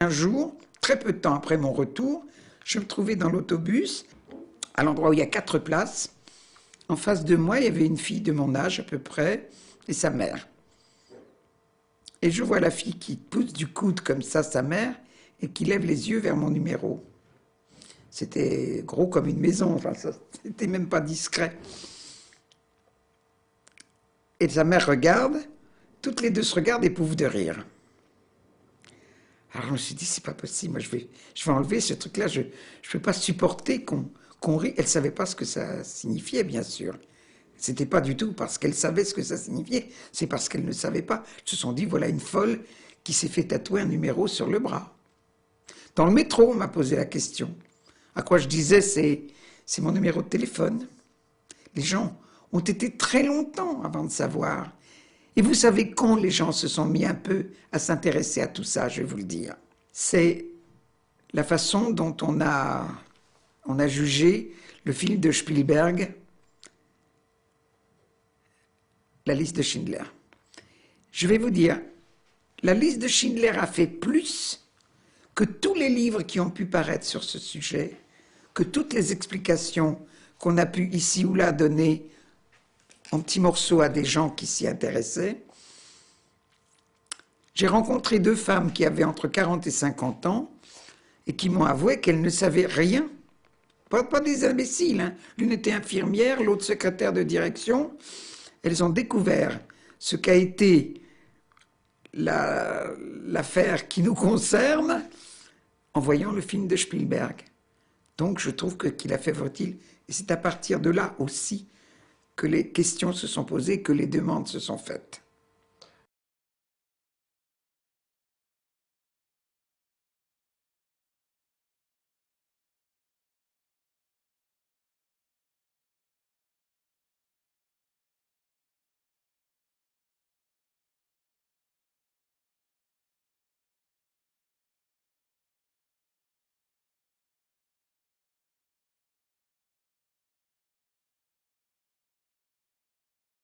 Un jour, très peu de temps après mon retour, je me trouvais dans l'autobus, à l'endroit où il y a 4 places. En face de moi, il y avait une fille de mon âge à peu près, et sa mère. Et je vois la fille qui pousse du coude comme ça sa mère, et qui lève les yeux vers mon numéro. C'était gros comme une maison, enfin, ça, c'était même pas discret. Et sa mère regarde, toutes les deux se regardent et pouffent de rire. Alors je me suis dit, c'est pas possible, moi je vais enlever ce truc-là, je peux pas supporter qu'on rit. Elle savait pas ce que ça signifiait, bien sûr. C'était pas du tout parce qu'elle savait ce que ça signifiait, c'est parce qu'elle ne savait pas. Ils se sont dit, voilà une folle qui s'est fait tatouer un numéro sur le bras. Dans le métro, on m'a posé la question. À quoi je disais, c'est mon numéro de téléphone. Les gens ont été très longtemps avant de savoir. Et vous savez quand les gens se sont mis un peu à s'intéresser à tout ça, je vais vous le dire. C'est la façon dont on a jugé le film de Spielberg, La liste de Schindler. Je vais vous dire, la liste de Schindler a fait plus que tous les livres qui ont pu paraître sur ce sujet, que toutes les explications qu'on a pu ici ou là donner en petits morceaux à des gens qui s'y intéressaient. J'ai rencontré 2 femmes qui avaient entre 40 et 50 ans et qui m'ont avoué qu'elles ne savaient rien. Pas des imbéciles, hein. L'une était infirmière, l'autre secrétaire de direction. Elles ont découvert ce qu'a été l'affaire qui nous concerne en voyant le film de Spielberg. Donc je trouve qu'il a fait votre-il. Et c'est à partir de là aussi que les questions se sont posées, que les demandes se sont faites.